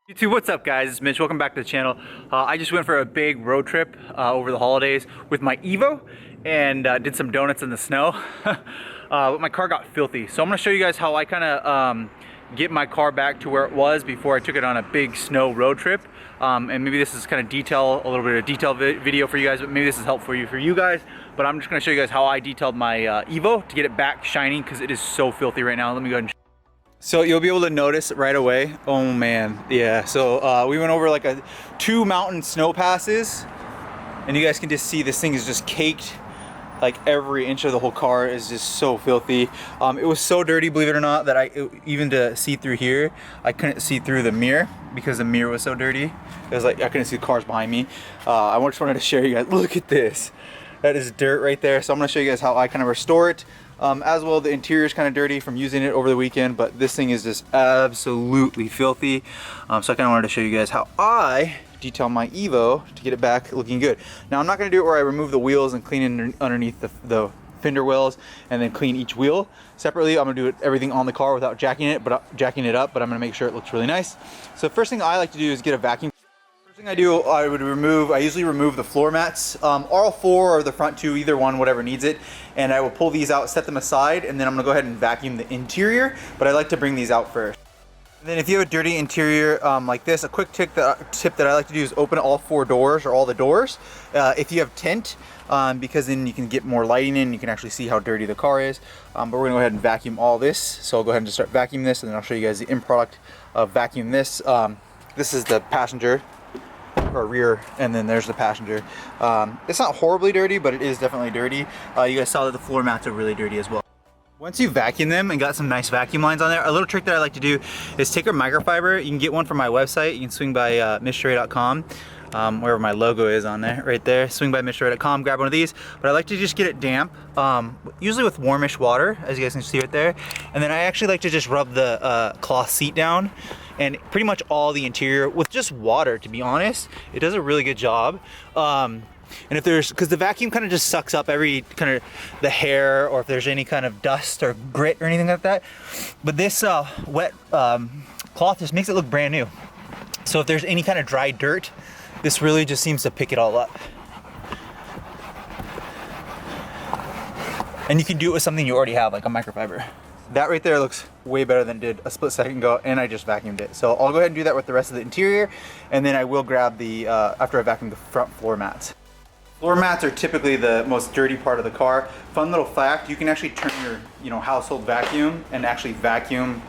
YouTube, what's up guys? It's Mitch, welcome back to the channel. I just went for a big road trip over the holidays with my Evo and did some donuts in the snow. But my car got filthy. So I'm gonna show you guys how I kinda get my car back to where it was before I took it on a big snow road trip. And maybe this is kind of a little bit of detail video for you guys, but maybe this is helpful for you guys. But I'm just gonna show you guys how I detailed my Evo to get it back shining because it is so filthy right now. Let me go ahead and so you'll be able to notice right away. Oh man, yeah. So we went over like 2 mountain snow passes, and you guys can just see this thing is just caked. Like every inch of the whole car is just so filthy. It was so dirty, believe it or not, that even to see through here, I couldn't see through the mirror because the mirror was so dirty. It was like I couldn't see the cars behind me. I just wanted to show you guys. Look at this. That is dirt right there. So I'm gonna show you guys how I kind of restore it. As well, the interior is kind of dirty from using it over the weekend, but this thing is just absolutely filthy. So I kind of wanted to show you guys how I detail my Evo to get it back looking good. Now I'm not going to do it where I remove the wheels and clean underneath the fender wells and then clean each wheel separately. I'm going to do everything on the car without jacking it up, but I'm going to make sure it looks really nice. So first thing I like to do is get a vacuum. Thing I do, I usually remove the floor mats, all 4 or the front 2, either one, whatever needs it, and I will pull these out, set them aside, and then I'm gonna go ahead and vacuum the interior, but I like to bring these out first. And then if you have a dirty interior like this, a quick tip that I like to do is open all 4 doors or all the doors. If you have tint, because then you can get more lighting in, you can actually see how dirty the car is. But we're gonna go ahead and vacuum all this. So I'll go ahead and just start vacuuming this, and then I'll show you guys the end product of vacuum this. This is the passenger or rear, and then there's the passenger. It's not horribly dirty, but it is definitely dirty. You guys saw that the floor mats are really dirty as well. Once you vacuum them and got some nice vacuum lines on there, a little trick that I like to do is take a microfiber. You can get one from my website. You can swing by MITCHDORE.COMHOW, wherever my logo is on there, right there. Swing by MITCHDORE.COMHOW, grab one of these. But I like to just get it damp, usually with warmish water, as you guys can see right there. And then I actually like to just rub the cloth seat down and pretty much all the interior with just water, to be honest. It does a really good job. And if because the vacuum kind of just sucks up every kind of the hair, or if there's any kind of dust or grit or anything like that. But this wet cloth just makes it look brand new. So if there's any kind of dry dirt, this really just seems to pick it all up. And you can do it with something you already have, like a microfiber. That right there looks way better than it did a split second ago, and I just vacuumed it. So I'll go ahead and do that with the rest of the interior, and then I will grab the, after I vacuum, the front floor mats. Floor mats are typically the most dirty part of the car. Fun little fact, you can actually turn your household vacuum and actually vacuum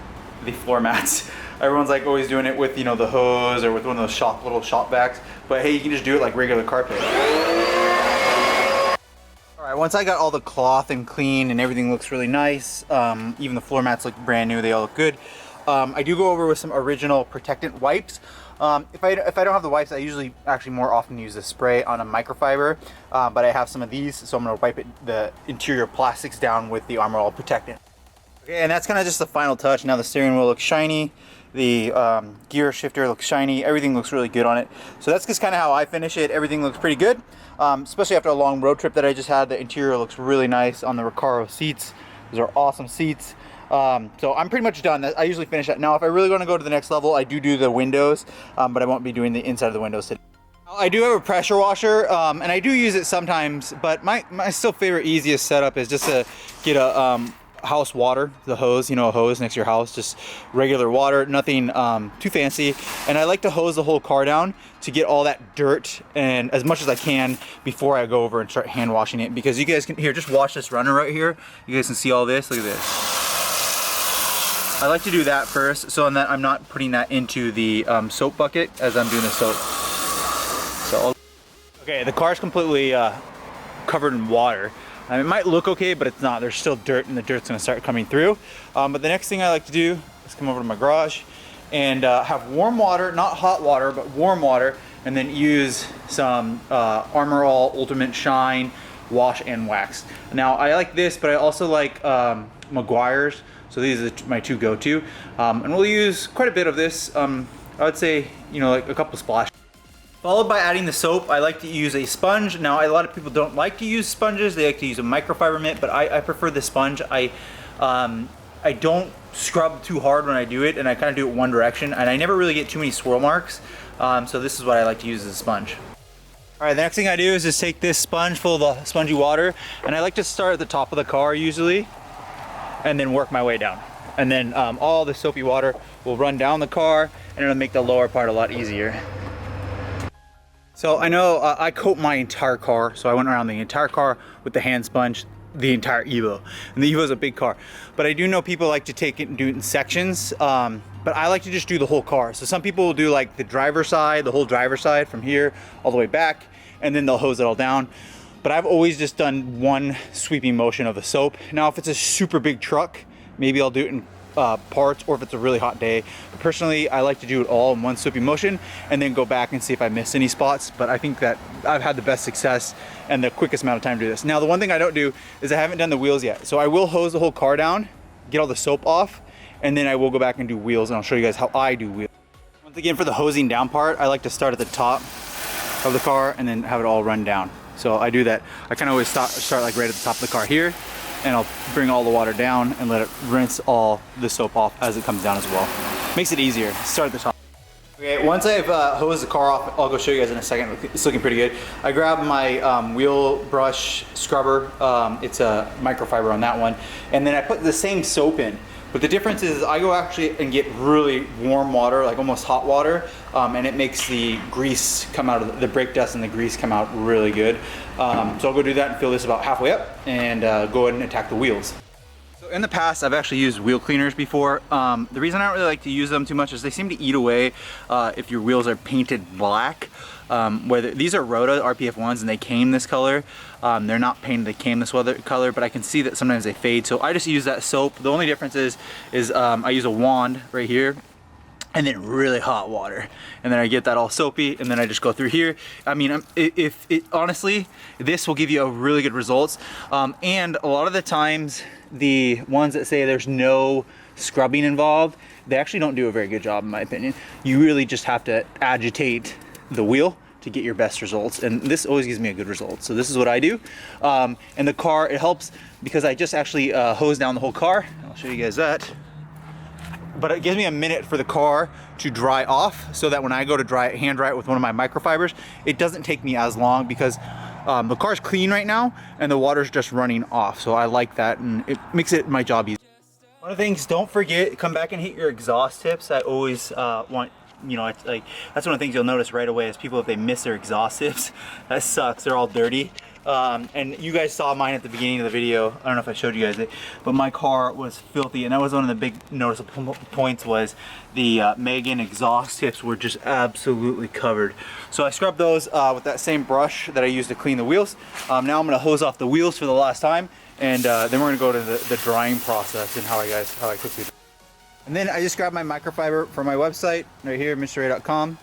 the floor mats. Everyone's like always doing it with the hose or with one of those little shop vacs, but hey, you can just do it like regular carpet. Alright, once I got all the cloth and clean and everything looks really nice, even the floor mats look brand new, they all look good. I do go over with some original protectant wipes. If I don't have the wipes, I usually actually more often use a spray on a microfiber, but I have some of these, so I'm going to wipe the interior plastics down with the Armor All protectant. Okay, and that's kind of just the final touch. Now the steering wheel looks shiny, the gear shifter looks shiny, everything looks really good on it. So that's just kind of how I finish it. Everything looks pretty good, especially after a long road trip that I just had. The interior looks really nice on the Recaro seats. Those are awesome seats. So I'm pretty much done. I usually finish that. Now if I really want to go to the next level, I do the windows, but I won't be doing the inside of the windows today. I do have a pressure washer, and I do use it sometimes, but my still favorite easiest setup is just to get a house water, the hose, a hose next to your house, just regular water, nothing too fancy. And I like to hose the whole car down to get all that dirt and as much as I can before I go over and start hand washing it, because you guys can just watch this runner right here. You guys can see all this. Look at this. I like to do that first, so that I'm not putting that into the soap bucket as I'm doing the soap. Okay, the car's completely covered in water. It might look okay, but it's not. There's still dirt, and the dirt's gonna start coming through. But the next thing I like to do is come over to my garage and have warm water, not hot water, but warm water, and then use some Armor All Ultimate Shine Wash and Wax. Now I like this, but I also like Meguiar's. So these are my 2 go-to, and we'll use quite a bit of this. I would say, like a couple splashes. Followed by adding the soap. I like to use a sponge. Now a lot of people don't like to use sponges. They like to use a microfiber mitt, but I prefer the sponge. I don't scrub too hard when I do it, and I kind of do it one direction, and I never really get too many swirl marks. So this is what I like to use as a sponge. All right, the next thing I do is just take this sponge full of the spongy water, and I like to start at the top of the car usually, and then work my way down. And then all the soapy water will run down the car, and it'll make the lower part a lot easier. So I know I coat my entire car, so I went around the entire car with the hand sponge, the entire Evo. And the Evo is a big car. But I do know people like to take it and do it in sections, but I like to just do the whole car. So some people will do like the driver's side, the whole driver's side from here all the way back, and then they'll hose it all down. But I've always just done one sweeping motion of the soap. Now if it's a super big truck, maybe I'll do it in parts, or if it's a really hot day. But personally, I like to do it all in one sweeping motion and then go back and see if I miss any spots. But I think that I've had the best success and the quickest amount of time to do this. Now, the one thing I don't do is I haven't done the wheels yet. So I will hose the whole car down, get all the soap off, and then I will go back and do wheels, and I'll show you guys how I do wheels. Once again, for the hosing down part, I like to start at the top of the car and then have it all run down. So I do that. I kind of always start like right at the top of the car here, and I'll bring all the water down and let it rinse all the soap off as it comes down as well. Makes it easier. Start at the top. Okay, once I've hosed the car off, I'll go show you guys in a second. It's looking pretty good. I grabbed my wheel brush scrubber. It's a microfiber on that one. And then I put the same soap in. But the difference is I go actually and get really warm water, like almost hot water, and it makes the grease come out of the brake dust and the grease come out really good. So I'll go do that and fill this about halfway up and go ahead and attack the wheels. So in the past, I've actually used wheel cleaners before. The reason I don't really like to use them too much is they seem to eat away if your wheels are painted black. Whether these are Rota RPF ones and they came this color, they're not painted, they came this color, but I can see that sometimes they fade, so I just use that soap. The only difference is I use a wand right here and then really hot water, and then I get that all soapy, and then I just go through here. I mean, honestly, this will give you a really good results, and a lot of the times the ones that say there's no scrubbing involved, they actually don't do a very good job in my opinion. You really just have to agitate the wheel to get your best results, and this always gives me a good result. So this is what I do. And the car, it helps because I just actually hose down the whole car. I'll show you guys that. But it gives me a minute for the car to dry off, so that when I go to hand dry it with one of my microfibers, it doesn't take me as long, because the car's clean right now and the water's just running off. So I like that, and it makes it my job easier. One of the things, don't forget, come back and hit your exhaust tips. I always want, you know, it's like, that's one of the things you'll notice right away is people, if they miss their exhaust tips, that sucks. They're all dirty. And you guys saw mine at the beginning of the video. I don't know if I showed you guys it, but my car was filthy, and that was one of the big noticeable points, was the Megan exhaust tips were just absolutely covered. So I scrubbed those with that same brush that I used to clean the wheels. Now I'm gonna hose off the wheels for the last time, and then we're gonna go to the drying process and how I quickly do. And then I just grabbed my microfiber from my website right here, MITCHDORE.COMHOW.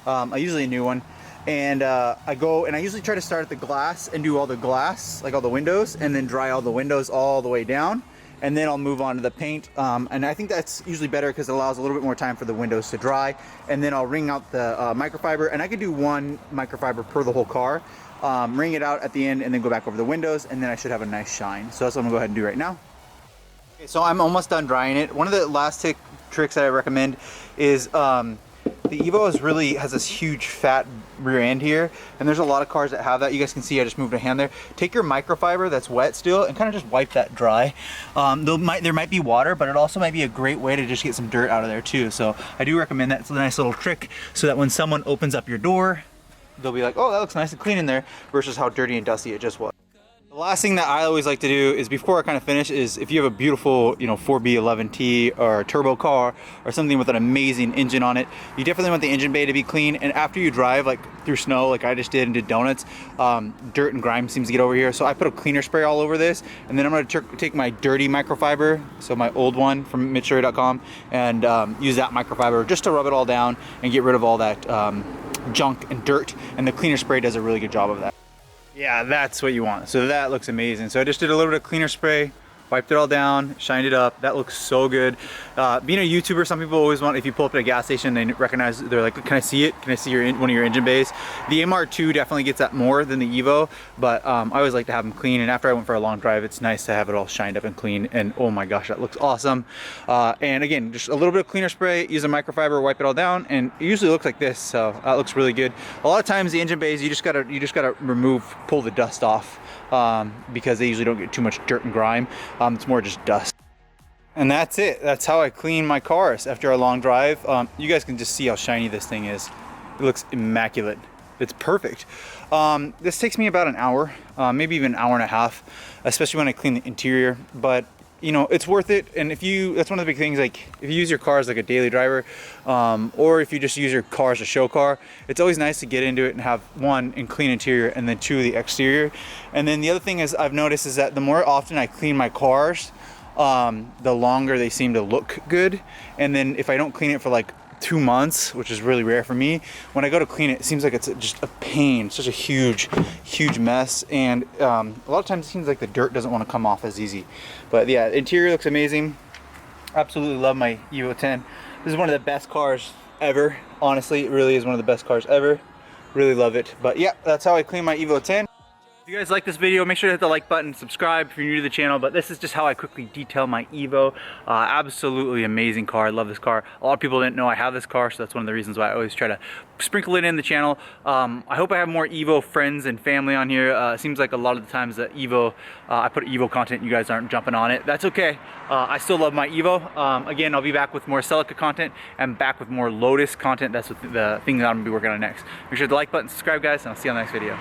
I usually a new one. And I go and I usually try to start at the glass and do all the glass, like all the windows, and then dry all the windows all the way down. And then I'll move on to the paint. And I think that's usually better because it allows a little bit more time for the windows to dry. And then I'll wring out the microfiber, and I could do one microfiber per the whole car. Wring it out at the end and then go back over the windows, and then I should have a nice shine. So that's what I'm gonna go ahead and do right now. Okay, so I'm almost done drying it. One of the last tricks that I recommend is the Evo has this huge fat rear end here, and there's a lot of cars that have that. You guys can see I just moved a hand there. Take your microfiber that's wet still and kind of just wipe that dry. There might be water, but it also might be a great way to just get some dirt out of there too. So I do recommend that. It's a nice little trick so that when someone opens up your door, they'll be like, oh, that looks nice and clean in there, versus how dirty and dusty it just was. The last thing that I always like to do is, before I kind of finish, is if you have a beautiful, you know, 4B11T or a turbo car or something with an amazing engine on it, you definitely want the engine bay to be clean. And after you drive, like through snow, like I just did and did donuts, dirt and grime seems to get over here. So I put a cleaner spray all over this, and then I'm going to take my dirty microfiber, so my old one from MITCHDORE.com, and use that microfiber just to rub it all down and get rid of all that junk and dirt. And the cleaner spray does a really good job of that. Yeah, that's what you want. So that looks amazing. So I just did a little bit of cleaner spray wiped it all down, shined it up. That looks so good. Being a YouTuber, some people always want, if you pull up at a gas station, they recognize, they're like, can I see it? Can I see one of your engine bays? The MR2 definitely gets that more than the Evo, but I always like to have them clean. And after I went for a long drive, it's nice to have it all shined up and clean. And oh my gosh, that looks awesome. And again, just a little bit of cleaner spray, use a microfiber, wipe it all down, and it usually looks like this. So that looks really good. A lot of times the engine bays, you just gotta pull the dust off. Because they usually don't get too much dirt and grime. It's more just dust. And that's it. That's how I clean my cars after a long drive. You guys can just see how shiny this thing is. It looks immaculate. It's perfect. This takes me about an hour, maybe even an hour and a half, especially when I clean the interior. But you know, it's worth it. And that's one of the big things, like if you use your car as like a daily driver, or if you just use your car as a show car, it's always nice to get into it and have one, in clean interior, and then two, the exterior. And then the other thing is I've noticed is that the more often I clean my cars, the longer they seem to look good. And then if I don't clean it for like 2 months, which is really rare for me, when I go to clean it, it seems like it's just a pain, such a huge mess. And a lot of times it seems like the dirt doesn't want to come off as easy. But yeah, the interior looks amazing. Absolutely love my Evo 10. This is one of the best cars ever. Honestly, it really is one of the best cars ever. Really love it. But yeah, that's how I clean my Evo 10. If you guys like this video, make sure to hit the like button, subscribe if you're new to the channel. But this is just how I quickly detail my Evo. Absolutely amazing car. I love this car. A lot of people didn't know I have this car, so that's one of the reasons why I always try to sprinkle it in the channel. I hope I have more Evo friends and family on here. It seems like a lot of the times that Evo, I put Evo content, you guys aren't jumping on it. That's okay. I still love my Evo. Again, I'll be back with more CELICA content and back with more LOTUS content. That's what the thing that I'm gonna be working on next. Make sure to like button, subscribe guys, and I'll see you on the next video.